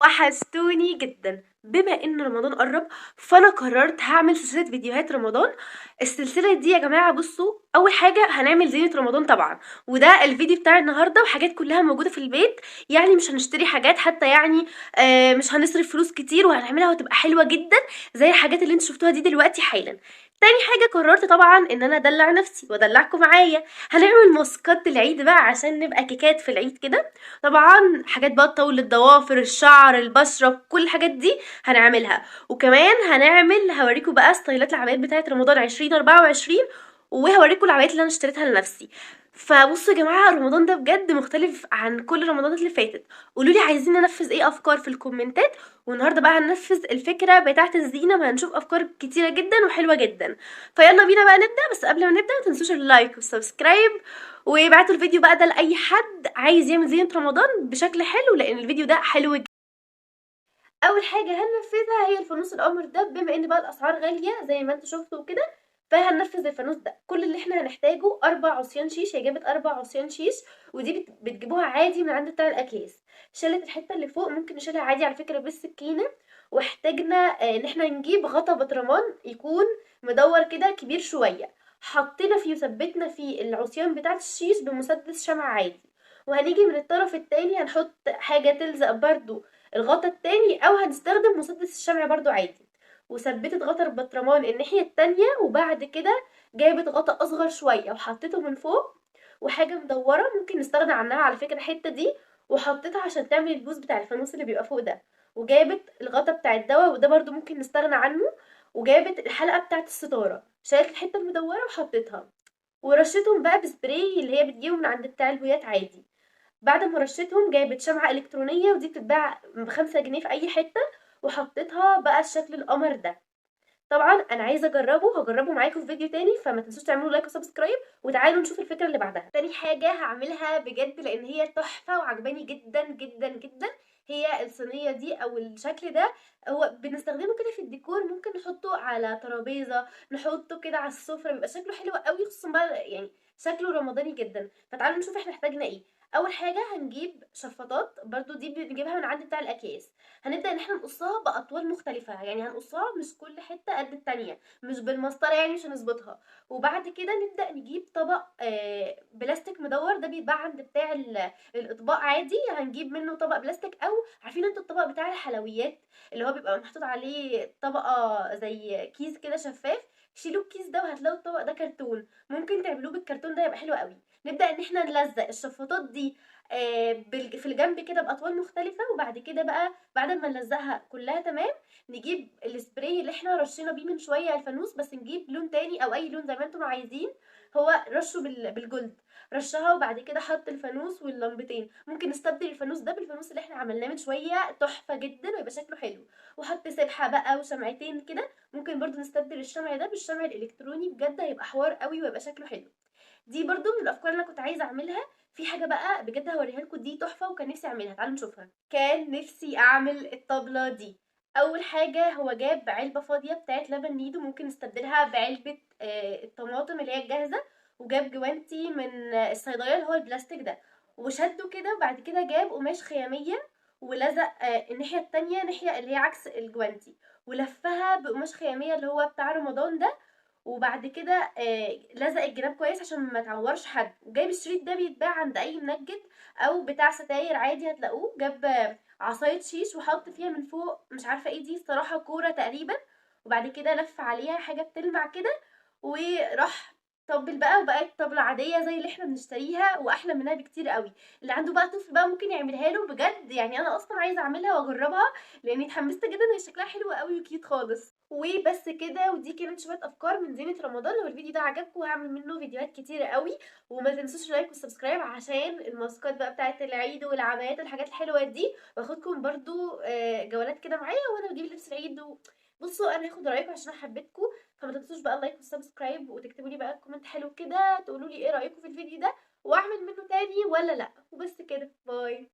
وحشتوني جدا. بما ان رمضان قرب فانا قررت هعمل سلسله فيديوهات رمضان. السلسله دي يا جماعه بصوا، اول حاجه هنعمل زينه رمضان طبعا، وده الفيديو بتاع النهارده، وحاجات كلها موجوده في البيت. يعني مش هنشتري حاجات حتى، يعني مش هنصرف فلوس كتير، وهنعملها وتبقى حلوه جدا زي الحاجات اللي انتوا شفتوها دي دلوقتي حالا. تاني حاجه قررت طبعا ان انا ادلع نفسي وادلعكم معايا. هنعمل ماسكات العيد بقى عشان نبقى كيكات في العيد كده. طبعا حاجات بقى تطول الضوافر، الشعر، البشرة، كل الحاجات دي هنعملها. وكمان هوريكم بقى ستايلات العبايات بتاعت رمضان 2024، وهوريكم العبايات اللي انا اشتريتها لنفسي. فبصوا يا جماعة، رمضان ده بجد مختلف عن كل رمضانات اللي فاتت. قولولي عايزين ننفذ ايه افكار في الكومنتات، والنهارده بقى هننفذ الفكرة بتاعت الزينة، وهنشوف افكار كتيرة جدا وحلوة جدا. فيلا بينا بقى نبدأ، بس قبل ما نبدأ متنسوش اللايك والسبسكرايب، ويبعتوا الفيديو بقى ده لأي حد عايز يعمل زينة رمضان بشكل حلو، لأن الفيديو ده حلو جدا. أول حاجة هننفذها هي الفانوس القمر ده، بما إن بقى الأسعار غالية زي ما انتوا شفتوا كده. فهننفذ الفانوس ده. كل اللي احنا هنحتاجه 4 عصيان شيش، هي جابت 4 عصيان شيش، ودي بتجيبوها عادي من عند بتاع الأكياس. شالت الحتة اللي فوق، ممكن نشيلها عادي على فكرة بالسكينة. واحتاجنا ان احنا نجيب غطا برطمان يكون مدور كده كبير شوية. حطينا فيه وثبتنا فيه العصيان بتاعت الشيش بمسدس شمع عادي. وهنيجي من الطرف التاني هنحط حاجة تلزق برضو الغطا التاني، او هنستخدم مسدس الشمع برضو عادي. وثبتت غطا البطرمان الناحية التانية، وبعد كده جابت غطا اصغر شوية وحطيته من فوق. وحاجة مدورة ممكن نستغنى عنها على فكرة الحتة دي، وحطيتها عشان تعمل البوز بتاع الفانوس اللي بيبقى فوق ده. وجابت الغطا بتاع الدواء، وده برضو ممكن نستغنى عنه. وجابت الحلقة بتاعت الستارة، شالت الحتة المدورة وحطيتها. ورشتهم بقى بسبراي اللي هي بتجيبه من عند بتاع البويات عادي. بعد ما رشيتهم جايبت شمعة إلكترونية، ودي بتتباع ب5 جنيه في أي حتة. وحطيتها بقى الشكل القمر ده. طبعا أنا عايزة هجربه معاكم في فيديو تاني، فما تنسوش تعملوا لايك وسبسكرايب، وتعالوا نشوف الفكرة اللي بعدها. تاني حاجة هعملها بجد لأن هي تحفة وعجباني جدا جدا جدا، هي الصينية دي أو الشكل ده. هو بنستخدمه كده في الديكور، ممكن نحطه على ترابيزة، نحطه كده على السفرة، بيبقى شكله حلو قوي، خصوصا بقى يعني شكله رمضاني جدا. فتعالوا نشوف احنا احتاجنا ايه. اول حاجه هنجيب شفاطات، برضو دي بنجيبها من عند بتاع الاكياس. هنبدا ان احنا نقصها باطوال مختلفه، يعني هنقصها مش كل حته قد التانية، مش بالمسطره يعني مش هنظبطها. وبعد كده نبدا نجيب طبق بلاستيك مدور، ده بيتباع عند بتاع الاطباق عادي. هنجيب منه طبق بلاستيك، او عارفين انتوا الطبق بتاع الحلويات اللي هو بيبقى محطوط عليه طبقه زي كيس كده شفاف. شيلوا الكيس ده وهتلاقوا الطبق ده كرتون، ممكن تعملوه بالكرتون ده يبقى حلو قوي. نبدأ ان احنا نلزق الشفاطات دي في الجنب كده بأطوال مختلفة. وبعد كده بقى بعد ما نلزقها كلها تمام، نجيب السبراي اللي احنا رشينا بيه من شوية على الفانوس، بس نجيب لون تاني او اي لون زي ما انتم عايزين. هو رشه بالجلد، رشها. وبعد كده حط الفانوس واللمبتين. ممكن نستبدل الفانوس ده بالفانوس اللي احنا عملناه من شوية، تحفة جدا ويبقى شكله حلو. وحط سبحة بقى وشمعتين كده. ممكن برضو نستبدل الشمع ده بالشمع الالكتروني، بجد هيبقى حوار قوي ويبقى شكله حلو. دي برضو من الافكار اللي انا كنت عايزه اعملها. في حاجه بقى بجد هوريها لكم، دي تحفه وكان نفسي اعملها، تعالوا نشوفها. كان نفسي اعمل الطبله دي. اول حاجه هو جاب علبه فاضيه بتاعت لبن نيدو، ممكن نستبدلها بعلبه الطماطم اللي هي الجاهزه. وجاب جوانتي من الصيدليه اللي هو البلاستيك ده. وشده كده، وبعد كده جاب قماش خياميه ولزق الناحيه التانية، ناحيه اللي هي عكس الجوانتي. ولفها بقماش خياميه اللي هو بتاع رمضان ده. وبعد كده لزق الجناب كويس عشان ما تعورش حد. وجايب الشريط ده بيتباع عند اي منجد او بتاع ستاير عادي هتلاقوه. جاب عصاية شيش وحط فيها من فوق مش عارفة ايه دي الصراحة، كورة تقريبا. وبعد كده لف عليها حاجة بتلمع كده. وراح طبل بقى، وبقت طبلة عادية زي اللي احنا بنشتريها واحلى منها بكتير قوي. اللي عنده بقى طفل بقى ممكن يعملها له بجد، يعني انا اصلا عايزة اعملها واجربها، لاني اتحمست جدا، هي شكلها حلو قوي وكيوت خالص. وبس كده، ودي كانت شويه افكار من زينه رمضان. لو الفيديو ده عجبكم هعمل منه فيديوهات كتيره قوي. وما تنسوش لايك والسبسكرايب عشان الماسكات بقى بتاعه العيد والعبايات والحاجات الحلوه دي. واخدكم برضو جولات كده معايا وانا بجيب لبس العيد بصوا انا هاخد رايكم عشان انا حبيتكم. فما تنسوش بقى اللايك والسبسكرايب، وتكتبوا لي بقى كومنت حلو كده تقولوا لي ايه رايكم في الفيديو ده، واعمل منه تاني ولا لا. وبس كده، باي.